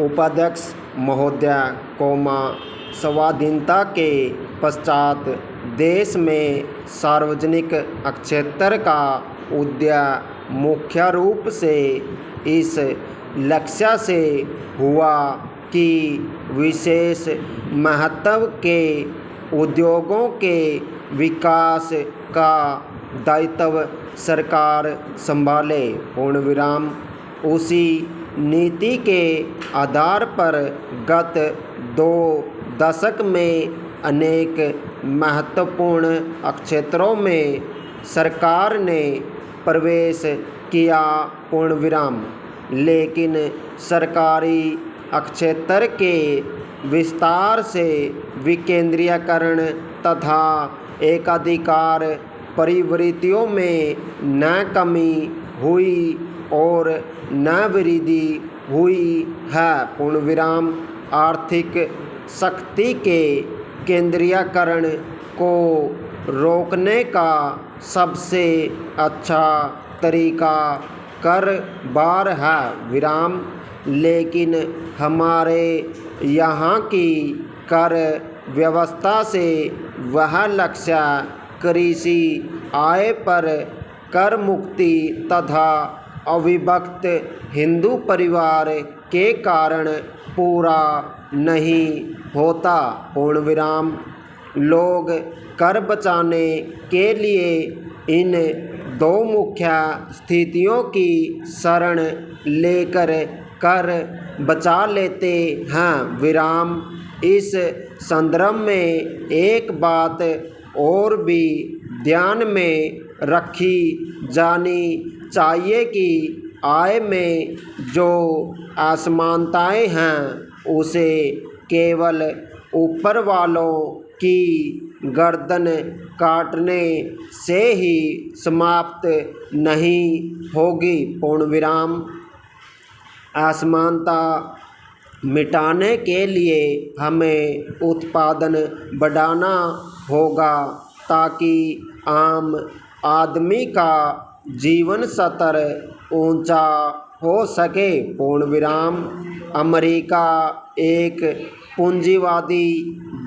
उपाध्यक्ष महोदय, स्वाधीनता के पश्चात देश में सार्वजनिक क्षेत्र का उदय मुख्य रूप से इस लक्ष्य से हुआ कि विशेष महत्व के उद्योगों के विकास का दायित्व सरकार संभाले। उसी नीति के आधार पर गत 2 दशक में अनेक महत्वपूर्ण क्षेत्रों में सरकार ने प्रवेश किया। लेकिन सरकारी क्षेत्र के विस्तार से विकेंद्रीकरण तथा एकाधिकार प्रवृत्तियों में न कमी हुई और न वृद्धि हुई है। आर्थिक शक्ति के केंद्रीकरण को रोकने का सबसे अच्छा तरीका कर बार है। लेकिन हमारे यहाँ की कर व्यवस्था से वह लक्ष्य कृषि आय पर कर मुक्ति तथा अविभक्त हिंदू परिवार के कारण पूरा नहीं होता। लोग कर बचाने के लिए इन 2 मुख्य स्थितियों की शरण लेकर कर बचा लेते हैं। इस संदर्भ में एक बात और भी ध्यान में रखी जानी चाहिए कि आय में जो असमानताएं हैं उसे केवल ऊपर वालों की गर्दन काटने से ही समाप्त नहीं होगी। असमानता मिटाने के लिए हमें उत्पादन बढ़ाना होगा ताकि आम आदमी का जीवन स्तर ऊंचा हो सके। अमेरिका एक पूंजीवादी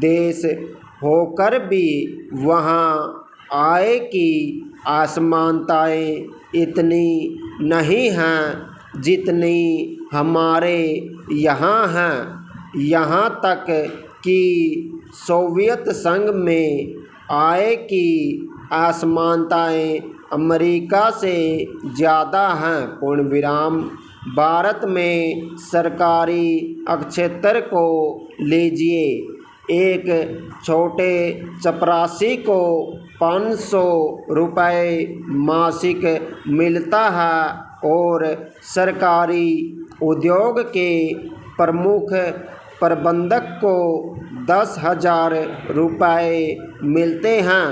देश होकर भी वहाँ आय की असमानताएं इतनी नहीं हैं जितनी हमारे यहाँ हैं। यहाँ तक कि सोवियत संघ में आय की असमानताएं अमेरिका से ज़्यादा हैं। भारत में सरकारी क्षेत्र को लीजिए। एक छोटे चपरासी को 500 रुपये मासिक मिलता है और सरकारी उद्योग के प्रमुख प्रबंधक को 10,000 रुपये मिलते हैं।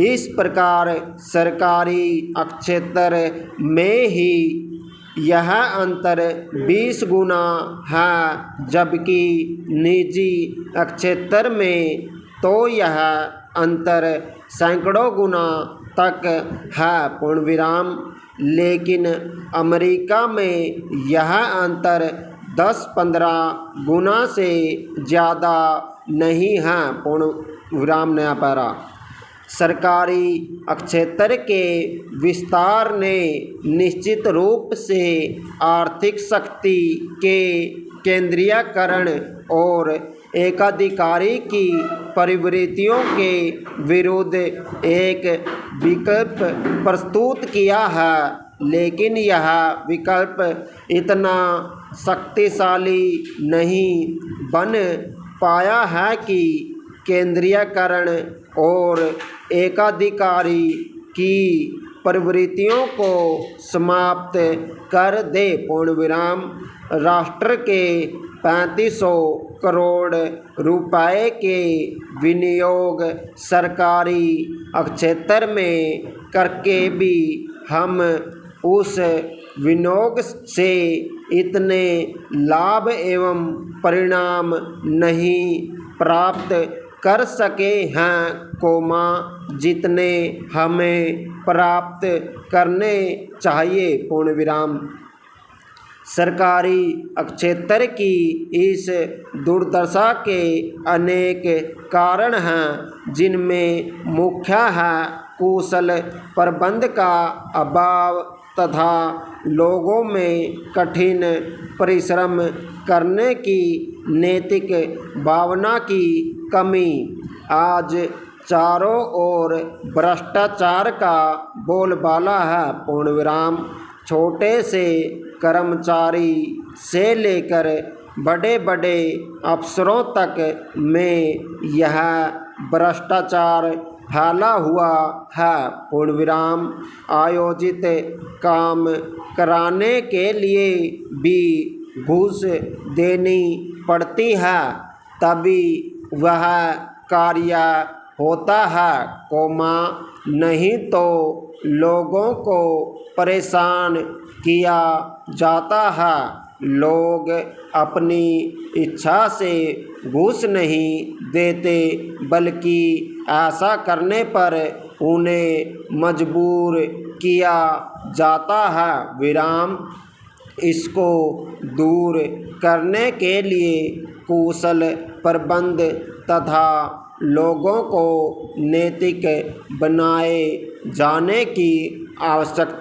इस प्रकार सरकारी क्षेत्र में ही यह अंतर 20 गुना है, जबकि निजी क्षेत्र में तो यह अंतर सैकड़ों गुना तक है। लेकिन अमेरिका में यह अंतर 10-15 गुना से ज़्यादा नहीं है। नया पैरा। सरकारी क्षेत्र के विस्तार ने निश्चित रूप से आर्थिक शक्ति के केंद्रीकरण और एकाधिकारी की प्रवृत्तियों के विरुद्ध एक विकल्प प्रस्तुत किया है। लेकिन यह विकल्प इतना शक्तिशाली नहीं बन पाया है कि केंद्रीकरण और एकाधिकारी की प्रवृत्तियों को समाप्त कर दे। राष्ट्र के 3500 करोड़ रुपए के विनियोग सरकारी क्षेत्र में करके भी हम उस विनियोग से इतने लाभ एवं परिणाम नहीं प्राप्त कर सके हैं जितने हमें प्राप्त करने चाहिए। सरकारी क्षेत्र की इस दुर्दशा के अनेक कारण हैं, जिनमें मुख्य है कुशल प्रबंधन का अभाव तथा लोगों में कठिन परिश्रम करने की नैतिक भावना की कमी। आज चारों ओर भ्रष्टाचार का बोलबाला है। पूर्णविराम। छोटे से कर्मचारी से लेकर बड़े बड़े अफसरों तक में यह भ्रष्टाचार फैला हुआ है। पूर्णविराम। आयोजित काम कराने के लिए भी घूस देनी पड़ती है, तभी वह कार्य होता है, नहीं तो लोगों को परेशान किया जाता है। लोग अपनी इच्छा से घूस नहीं देते, बल्कि ऐसा करने पर उन्हें मजबूर किया जाता है। विराम। इसको दूर करने के लिए कुशल प्रबंध तथा लोगों को नैतिक बनाए जाने की आवश्यकता